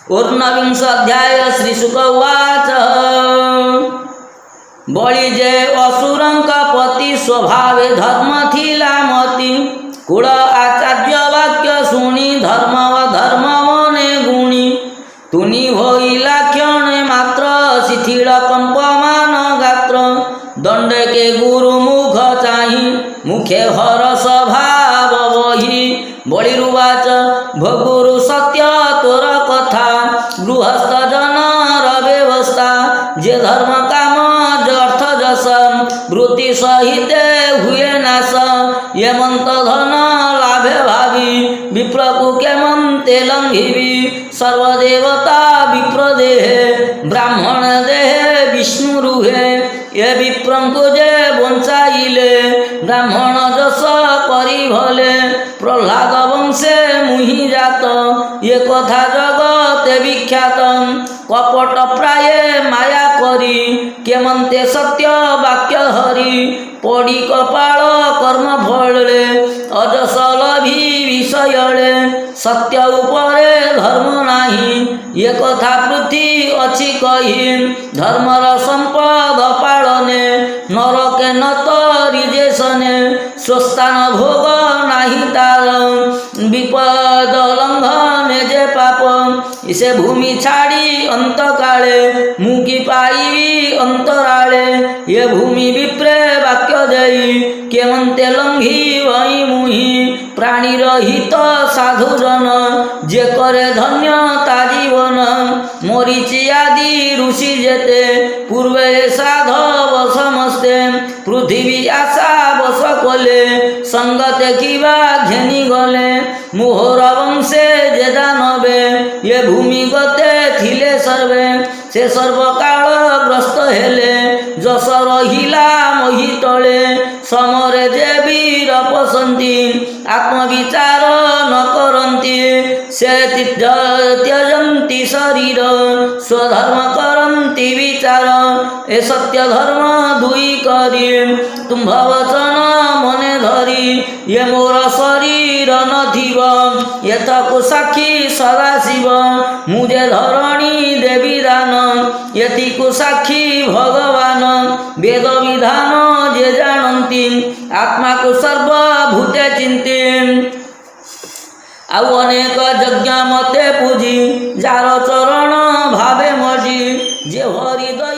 ऊर्ध्वविंश अध्याय श्री शुक उवाच बळी जे असुरंक पति स्वभावे धर्म थिला मती कुळ आचार्य वाक्य शुणी धर्म व धर्म मने गुणी तुनी होईला क्षणे मात्र शिथिल कंपमान गात्र दंड के गुरु मुख चाही मुखे हर स्वभाव वही बळीरुवाच भगुरु सत्य तोर कथा गृहस्थ जनर व्यवस्था जे धर्म काम अर्थ जस वृत्ति सहिते हुए नाश यमंत धन लाभे भावी विप्रकु केमंते लंघिवी सर्वदेवता विप्र देहे ब्राह्मण देहे विष्णु रुहे ये विप्रंकु जे बंचाइले ब्राह्मण जस करी भले प्रह्लाद वंशे मुहि जात ये कथा जगते विख्यात कपट प्राय माया करी केमंते सत्य वाक्य हरि पड़ी कपाल कर्म फले अजस लभी विषयले सत्य उपरे धर्म नाही ये कथा पृथ्वी अच्छी कही धर्मर संपद पालने नरके न तरिजेशने स्वस्थान भोग नाही तार विपद लंघने जे पाप इसे भूमि छाड़ी अंत काले मुकी पाइबी अंतराले ये भूमि विप्रे वाक्य देई केमंते लंघी वही मुही प्राणी रहित साधु जन जे करे धन्यता जीवन मरीचि आदि ऋषि जेते पूर्वे साधव समस्ते पृथ्वी आशा बस कले संगते किवा घेनी गले मोहर वंशे जे दानवे ये भूमि गते थिले सर्वे से सर्वकाल ग्रस्त हेले जस रहिला मोहि तले समरे जे वीर पसंती आत्मविचार न करती से त्यजंती शरीर स्वधर्म करंती विचार ए सत्य धर्म दुई करी तुम्भ वचन मने धरी ये मोर शरीर नथिब यथाकु साक्षी सदाशिव मुझे धरणी देवी दान यतिकु साक्षी भगवान वेद विधान जे जानती आत्मा को सर्वभूते चिंती आउ अनेक यज्ञ मते पूजी जार चरण भावे मजी जे हृदय